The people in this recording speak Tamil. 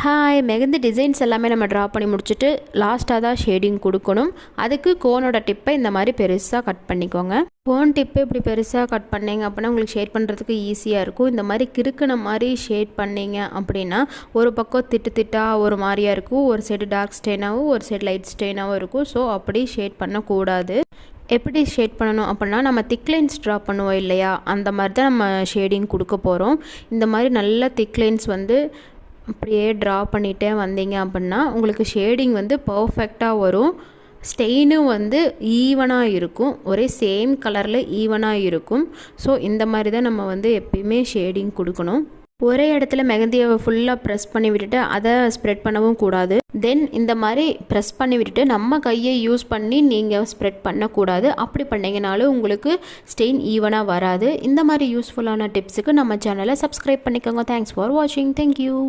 ஹாய் மெகந்தி டிசைன்ஸ் எல்லாமே நம்ம ட்ரா பண்ணி முடிச்சுட்டு லாஸ்ட்டாக தான் ஷேடிங் கொடுக்கணும். அதுக்கு கோனோட டிப்பை இந்த மாதிரி பெருசாக கட் பண்ணிக்கோங்க. கோன் டிப்பை இப்படி பெருசாக கட் பண்ணிங்க அப்படின்னா உங்களுக்கு ஷேட் பண்ணுறதுக்கு ஈஸியாக இருக்கும். இந்த மாதிரி கிறுக்கின மாதிரி ஷேட் பண்ணிங்க அப்படின்னா ஒரு பக்கம் திட்டாக ஒரு மாதிரியாக இருக்கும், ஒரு சைடு டார்க் ஸ்டெயினாகவும் ஒரு சைடு லைட் ஸ்டெயினாகவும் இருக்கும். ஸோ அப்படி ஷேட் பண்ணக்கூடாது. எப்படி ஷேட் பண்ணணும் அப்படின்னா நம்ம திக் லைன்ஸ் ட்ரா பண்ணுவோம் இல்லையா, அந்த மாதிரி தான் நம்ம ஷேடிங் கொடுக்க போகிறோம். இந்த மாதிரி நல்ல திக் லைன்ஸ் அப்படியே ட்ரா பண்ணிகிட்டே வந்தீங்க அப்படின்னா உங்களுக்கு ஷேடிங் பர்ஃபெக்டாக வரும். ஸ்டெயினும் ஈவனாக இருக்கும், ஒரே சேம் கலரில் ஈவனாக இருக்கும். ஸோ இந்த மாதிரி தான் நம்ம எப்பயுமே ஷேடிங் கொடுக்கணும். ஒரே இடத்துல மெகந்தியை ஃபுல்லாக ப்ரெஸ் பண்ணி விட்டுட்டு அதை ஸ்ப்ரெட் பண்ணவும் கூடாது. தென் இந்த மாதிரி ப்ரெஸ் பண்ணி விட்டுட்டு நம்ம கையை யூஸ் பண்ணி நீங்கள் ஸ்ப்ரெட் பண்ணக்கூடாது. அப்படி பண்ணிங்கனாலும் உங்களுக்கு ஸ்டெயின் ஈவனாக வராது. இந்த மாதிரி யூஸ்ஃபுல்லான டிப்ஸுக்கு நம்ம சேனலை சப்ஸ்கிரைப் பண்ணிக்கோங்க. தேங்க்ஸ் ஃபார் வாட்சிங். தேங்க்யூ.